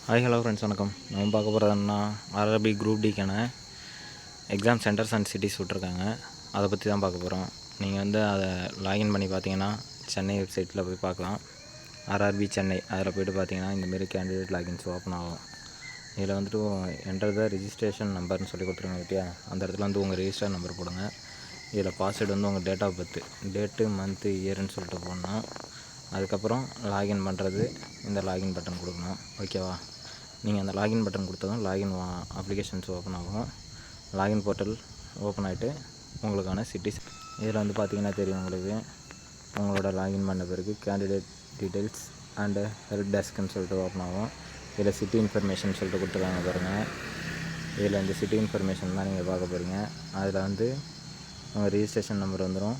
Hi hello friends, வணக்கம். நம்ம பார்க்க போகிறதுன்னா ஆர்ஆர்பி குரூப் டிக்கான எக்ஸாம் சென்டர்ஸ் அண்ட் சிட்டிஸ் விட்ருக்காங்க. அதை பற்றி தான் பார்க்க போகிறோம். நீங்கள் அதை லாகின் பண்ணி பார்த்தீங்கன்னா சென்னை வெப்சைட்டில் போய் பார்க்கலாம். ஆர்ஆர்பி சென்னை அதில் போய்ட்டு பார்த்தீங்கன்னா இந்தமாரி கேண்டிடேட் லாகின்ஸ் ஓப்பன் ஆகும். இதில் என்டர் த ரிஜிஸ்ட்ரேஷன் நம்பர்னு சொல்லி கொடுத்துருங்க பற்றியா. அந்த இடத்துல உங்கள் ரெஜிஸ்டர் நம்பர் போடுங்க. இதில் பாஸ்வேர்டு உங்கள் date of birth, date, month, இயர்னு சொல்லிட்டு போடணும். அதுக்கப்புறம் லாகின் பண்ணுறது இந்த லாகின் பட்டன் கொடுக்கணும். ஓகேவா? நீங்கள் அந்த லாகின் பட்டன் கொடுத்ததும் லாகின் அப்ளிகேஷன்ஸ் ஓப்பன் ஆகும். லாகின் போர்ட்டல் ஓப்பன் ஆகிட்டு உங்களுக்கான சிட்டிஸ் இதில் பார்த்தீங்கன்னா தெரியும் உங்களுக்கு. உங்களோட லாகின் பண்ண பிறகு கேண்டிடேட் டீட்டெயில்ஸ் அண்டு ஹெல்ப் டெஸ்க்குன்னு சொல்லிட்டு ஓப்பன் ஆகும். இதில் சிட்டி இன்ஃபர்மேஷன் சொல்லிட்டு கொடுத்துருக்காங்க பாருங்கள். இதில் இந்த சிட்டி இன்ஃபர்மேஷன் தான் நீங்கள் பார்க்க போகிறீங்க. அதில் உங்கள் ரிஜிஸ்ட்ரேஷன் நம்பர் வந்துடும்.